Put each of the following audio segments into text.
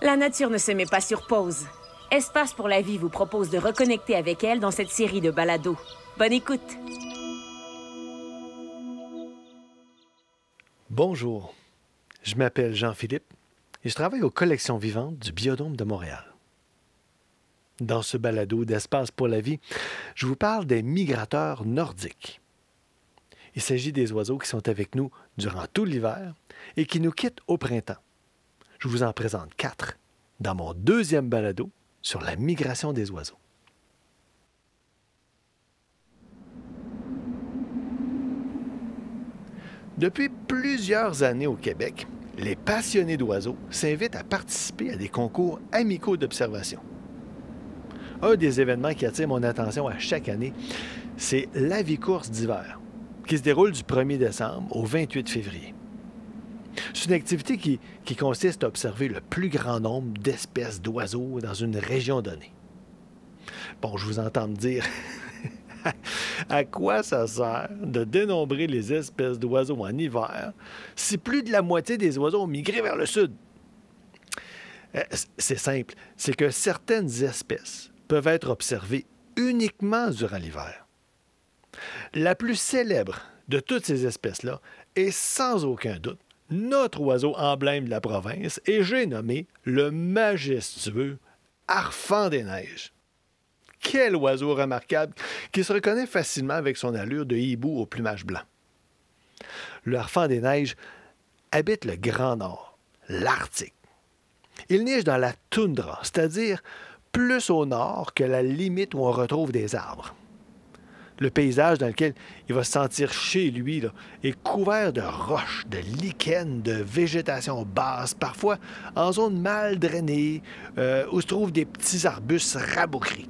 La nature ne se met pas sur pause. Espace pour la vie vous propose de reconnecter avec elle dans cette série de balados. Bonne écoute! Bonjour, je m'appelle Jean-Philippe et je travaille aux collections vivantes du Biodôme de Montréal. Dans ce balado d'Espace pour la vie, je vous parle des migrateurs nordiques. Il s'agit des oiseaux qui sont avec nous durant tout l'hiver et qui nous quittent au printemps. Je vous en présente 4 dans mon deuxième balado sur la migration des oiseaux. Depuis plusieurs années au Québec, les passionnés d'oiseaux s'invitent à participer à des concours amicaux d'observation. Un des événements qui attire mon attention à chaque année, c'est l'Avicourse d'hiver, qui se déroule du 1er décembre au 28 février. C'est une activité qui consiste à observer le plus grand nombre d'espèces d'oiseaux dans une région donnée. Bon, je vous entends me dire, à quoi ça sert de dénombrer les espèces d'oiseaux en hiver si plus de la moitié des oiseaux ont migré vers le sud? C'est simple, c'est que certaines espèces peuvent être observées uniquement durant l'hiver. La plus célèbre de toutes ces espèces-là est sans aucun doute notre oiseau emblème de la province, et j'ai nommé le majestueux Harfang des neiges. Quel oiseau remarquable qui se reconnaît facilement avec son allure de hibou au plumage blanc. Le Harfang des neiges habite le Grand Nord, l'Arctique. Il niche dans la toundra, c'est-à-dire plus au nord que la limite où on retrouve des arbres. Le paysage dans lequel il va se sentir chez lui là, est couvert de roches, de lichens, de végétation basse, parfois en zone mal drainée, où se trouvent des petits arbustes rabougris.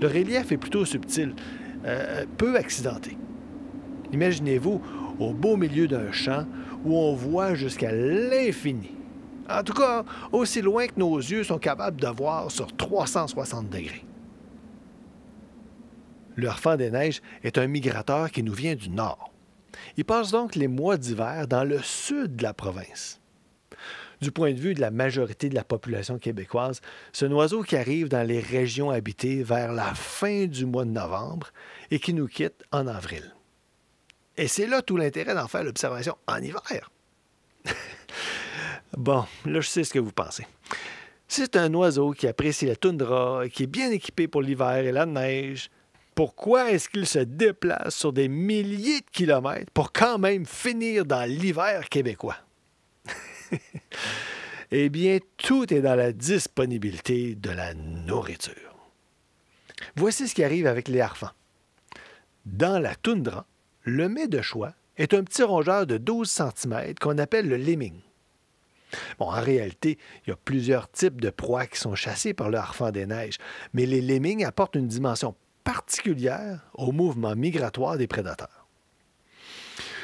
Le relief est plutôt subtil, peu accidenté. Imaginez-vous au beau milieu d'un champ où on voit jusqu'à l'infini. En tout cas, aussi loin que nos yeux sont capables de voir sur 360 degrés. Le Harfang des neiges est un migrateur qui nous vient du nord. Il passe donc les mois d'hiver dans le sud de la province. Du point de vue de la majorité de la population québécoise, c'est un oiseau qui arrive dans les régions habitées vers la fin du mois de novembre et qui nous quitte en avril. Et c'est là tout l'intérêt d'en faire l'observation en hiver. Bon, là je sais ce que vous pensez. C'est un oiseau qui apprécie la toundra, qui est bien équipé pour l'hiver et la neige. Pourquoi est-ce qu'il se déplace sur des milliers de kilomètres pour quand même finir dans l'hiver québécois? Eh bien, tout est dans la disponibilité de la nourriture. Voici ce qui arrive avec les harfangs. Dans la toundra, le mets de choix est un petit rongeur de 12 cm qu'on appelle le lemming. Bon, en réalité, il y a plusieurs types de proies qui sont chassées par le harfang des neiges, mais les lemmings apportent une dimension particulière au mouvement migratoire des prédateurs.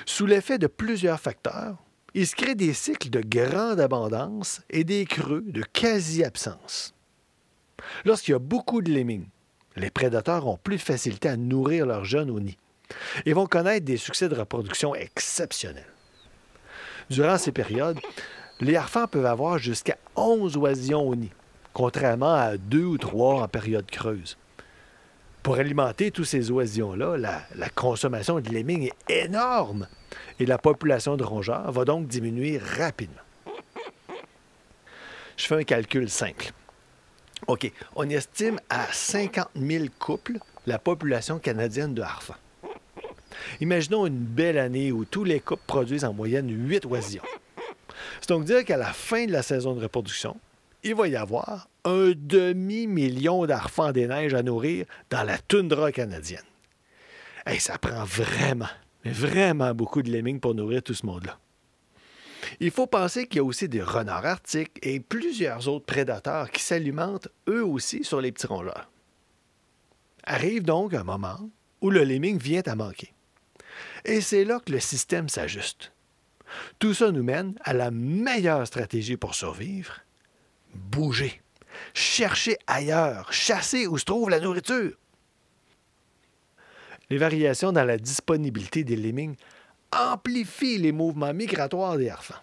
Sous l'effet de plusieurs facteurs, il se crée des cycles de grande abondance et des creux de quasi-absence. Lorsqu'il y a beaucoup de lemmings, les prédateurs ont plus de facilité à nourrir leurs jeunes au nid et vont connaître des succès de reproduction exceptionnels. Durant ces périodes, les harfangs peuvent avoir jusqu'à 11 oisillons au nid, contrairement à 2 ou 3 en période creuse. Pour alimenter tous ces oisillons-là, la consommation de lemmings est énorme et la population de rongeurs va donc diminuer rapidement. Je fais un calcul simple. OK, on estime à 50 000 couples la population canadienne de harfangs. Imaginons une belle année où tous les couples produisent en moyenne 8 oisillons. C'est donc dire qu'à la fin de la saison de reproduction, il va y avoir un demi-million d'harfangs des neiges à nourrir dans la toundra canadienne. Hey, ça prend vraiment beaucoup de lemmings pour nourrir tout ce monde-là. Il faut penser qu'il y a aussi des renards arctiques et plusieurs autres prédateurs qui s'alimentent eux aussi sur les petits rongeurs. Arrive donc un moment où le lemming vient à manquer. Et c'est là que le système s'ajuste. Tout ça nous mène à la meilleure stratégie pour survivre: bouger, chercher ailleurs, chasser où se trouve la nourriture. Les variations dans la disponibilité des lemmings amplifient les mouvements migratoires des harfangs.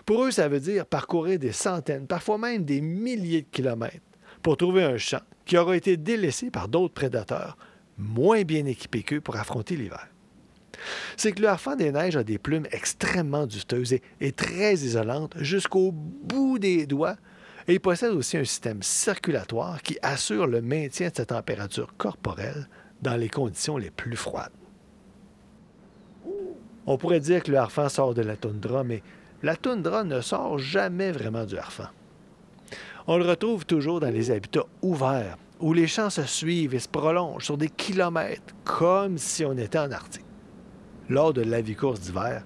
Pour eux, ça veut dire parcourir des centaines, parfois même des milliers de kilomètres pour trouver un champ qui aura été délaissé par d'autres prédateurs moins bien équipés qu'eux pour affronter l'hiver. C'est que le harfang des neiges a des plumes extrêmement dusteuses et très isolantes jusqu'au bout des doigts, et il possède aussi un système circulatoire qui assure le maintien de sa température corporelle dans les conditions les plus froides. On pourrait dire que le harfang sort de la toundra, mais la toundra ne sort jamais vraiment du harfang. On le retrouve toujours dans les habitats ouverts, où les champs se suivent et se prolongent sur des kilomètres, comme si on était en Arctique. Lors de l'avicourse d'hiver,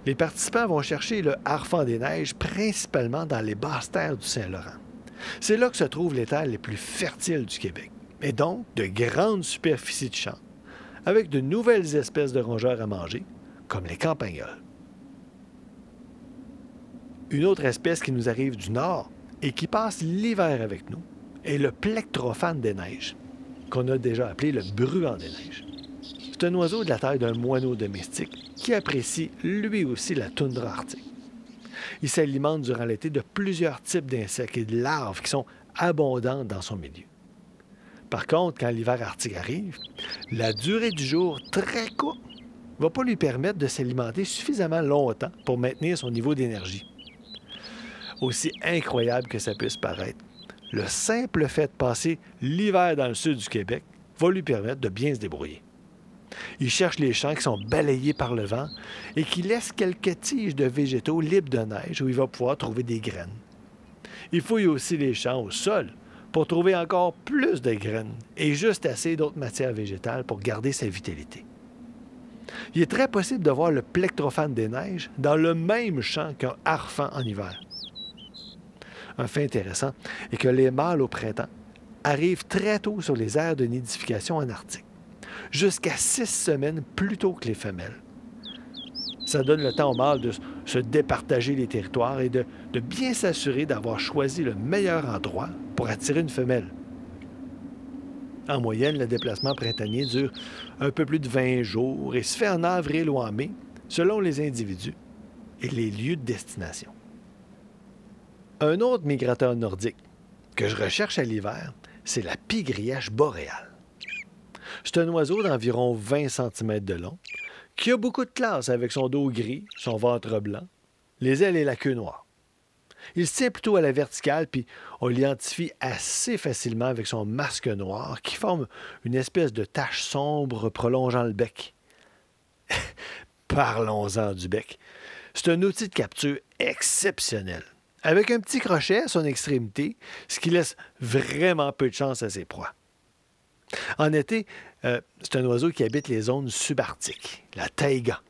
les participants vont chercher le harfang des neiges principalement dans les basses terres du Saint-Laurent. C'est là que se trouvent les terres les plus fertiles du Québec, et donc de grandes superficies de champs, avec de nouvelles espèces de rongeurs à manger, comme les campagnols. Une autre espèce qui nous arrive du nord et qui passe l'hiver avec nous est le plectrophane des neiges, qu'on a déjà appelé le bruant des neiges. C'est un oiseau de la taille d'un moineau domestique qui apprécie lui aussi la toundra arctique. Il s'alimente durant l'été de plusieurs types d'insectes et de larves qui sont abondantes dans son milieu. Par contre, quand l'hiver arctique arrive, la durée du jour très courte ne va pas lui permettre de s'alimenter suffisamment longtemps pour maintenir son niveau d'énergie. Aussi incroyable que ça puisse paraître, le simple fait de passer l'hiver dans le sud du Québec va lui permettre de bien se débrouiller. Il cherche les champs qui sont balayés par le vent et qui laissent quelques tiges de végétaux libres de neige où il va pouvoir trouver des graines. Il fouille aussi les champs au sol pour trouver encore plus de graines et juste assez d'autres matières végétales pour garder sa vitalité. Il est très possible de voir le plectrophane des neiges dans le même champ qu'un harfang en hiver. Un fait intéressant est que les mâles au printemps arrivent très tôt sur les aires de nidification en Arctique, jusqu'à 6 semaines plus tôt que les femelles. Ça donne le temps aux mâles de se départager les territoires et de bien s'assurer d'avoir choisi le meilleur endroit pour attirer une femelle. En moyenne, le déplacement printanier dure un peu plus de 20 jours et se fait en avril ou en mai, selon les individus et les lieux de destination. Un autre migrateur nordique que je recherche à l'hiver, c'est la pie-grièche boréale. C'est un oiseau d'environ 20 cm de long, qui a beaucoup de classe avec son dos gris, son ventre blanc, les ailes et la queue noire. Il se tient plutôt à la verticale, puis on l'identifie assez facilement avec son masque noir qui forme une espèce de tache sombre prolongeant le bec. Parlons-en du bec. C'est un outil de capture exceptionnel, avec un petit crochet à son extrémité, ce qui laisse vraiment peu de chance à ses proies. En été, c'est un oiseau qui habite les zones subarctiques, la taïga,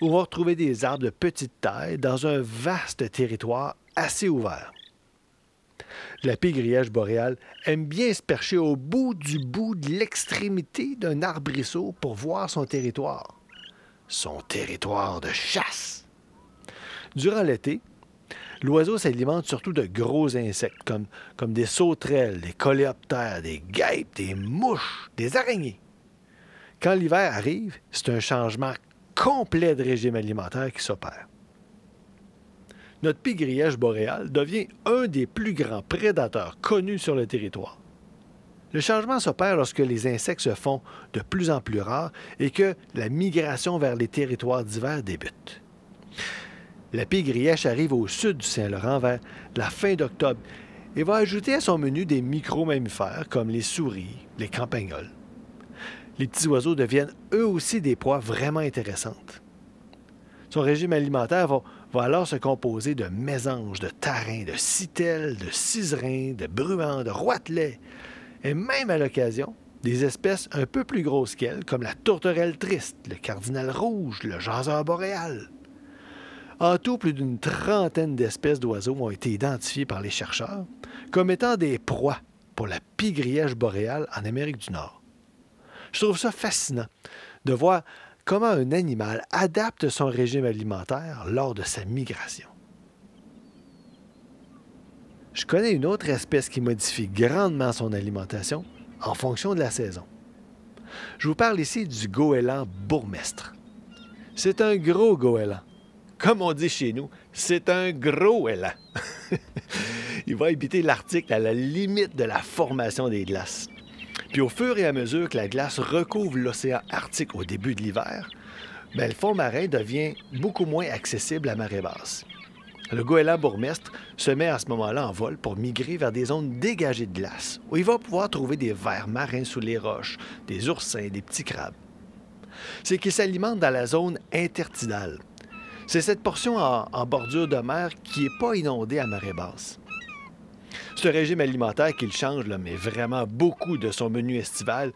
où on va retrouver des arbres de petite taille dans un vaste territoire assez ouvert. La pie-grièche boréale aime bien se percher au bout de l'extrémité d'un arbrisseau pour voir son territoire de chasse. Durant l'été, l'oiseau s'alimente surtout de gros insectes comme des sauterelles, des coléoptères, des guêpes, des mouches, des araignées. Quand l'hiver arrive, c'est un changement complet de régime alimentaire qui s'opère. Notre pie-grièche boréale devient un des plus grands prédateurs connus sur le territoire. Le changement s'opère lorsque les insectes se font de plus en plus rares et que la migration vers les territoires d'hiver débute. La pie-grièche arrive au sud du Saint-Laurent vers la fin d'octobre et va ajouter à son menu des micro-mammifères comme les souris, les campagnols. Les petits oiseaux deviennent eux aussi des proies vraiment intéressantes. Son régime alimentaire va alors se composer de mésanges, de tarins, de citelles, de ciserins, de bruants, de roitelets, et même à l'occasion, des espèces un peu plus grosses qu'elles, comme la tourterelle triste, le cardinal rouge, le jaseur boréal. En tout, plus d'une trentaine d'espèces d'oiseaux ont été identifiées par les chercheurs comme étant des proies pour la pie-grièche boréale en Amérique du Nord. Je trouve ça fascinant de voir comment un animal adapte son régime alimentaire lors de sa migration. Je connais une autre espèce qui modifie grandement son alimentation en fonction de la saison. Je vous parle ici du goéland bourgmestre. C'est un gros goéland, Comme on dit chez nous, c'est un gros élan. Il va habiter l'Arctique à la limite de la formation des glaces. Puis au fur et à mesure que la glace recouvre l'océan Arctique au début de l'hiver, bien, le fond marin devient beaucoup moins accessible à marée basse. Le goéland bourgmestre se met à ce moment-là en vol pour migrer vers des zones dégagées de glace, où il va pouvoir trouver des vers marins sous les roches, des oursins, des petits crabes. C'est qu'il s'alimente dans la zone intertidale. C'est cette portion en bordure de mer qui n'est pas inondée à marée basse. C'est un régime alimentaire qu'il change, là, mais vraiment beaucoup de son menu estival,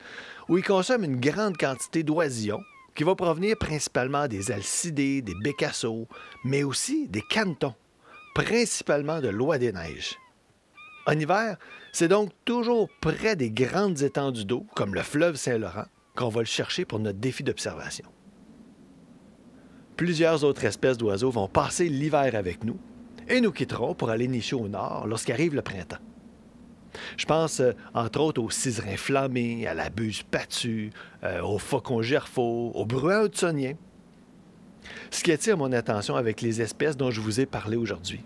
où il consomme une grande quantité d'oisillons, qui va provenir principalement des alcidés, des bécassos, mais aussi des canetons, principalement de l'oie des neiges. En hiver, c'est donc toujours près des grandes étendues d'eau, comme le fleuve Saint-Laurent, qu'on va le chercher pour notre défi d'observation. Plusieurs autres espèces d'oiseaux vont passer l'hiver avec nous et nous quitteront pour aller nicher au nord lorsqu'arrive le printemps. Je pense, entre autres, aux ciserins flammés, à la buse patue, aux faucons gerfaux, aux bruins hudsoniens. Ce qui attire mon attention avec les espèces dont je vous ai parlé aujourd'hui,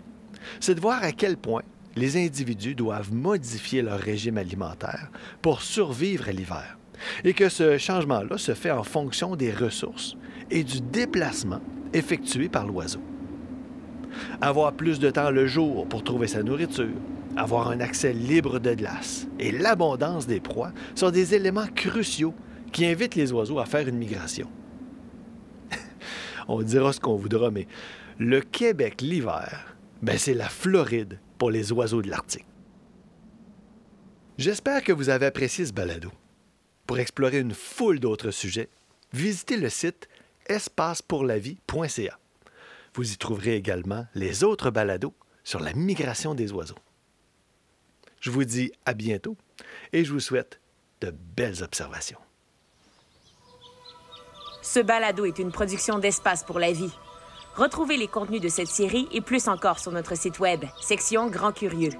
c'est de voir à quel point les individus doivent modifier leur régime alimentaire pour survivre à l'hiver, et que ce changement-là se fait en fonction des ressources et du déplacement effectué par l'oiseau. Avoir plus de temps le jour pour trouver sa nourriture, avoir un accès libre de glace et l'abondance des proies sont des éléments cruciaux qui invitent les oiseaux à faire une migration. On dira ce qu'on voudra, mais le Québec l'hiver, ben c'est la Floride pour les oiseaux de l'Arctique. J'espère que vous avez apprécié ce balado. Pour explorer une foule d'autres sujets, visitez le site espacepourlavie.ca. Vous y trouverez également les autres balados sur la migration des oiseaux. Je vous dis à bientôt et je vous souhaite de belles observations. Ce balado est une production d'Espace pour la vie. Retrouvez les contenus de cette série et plus encore sur notre site web, section Grand Curieux.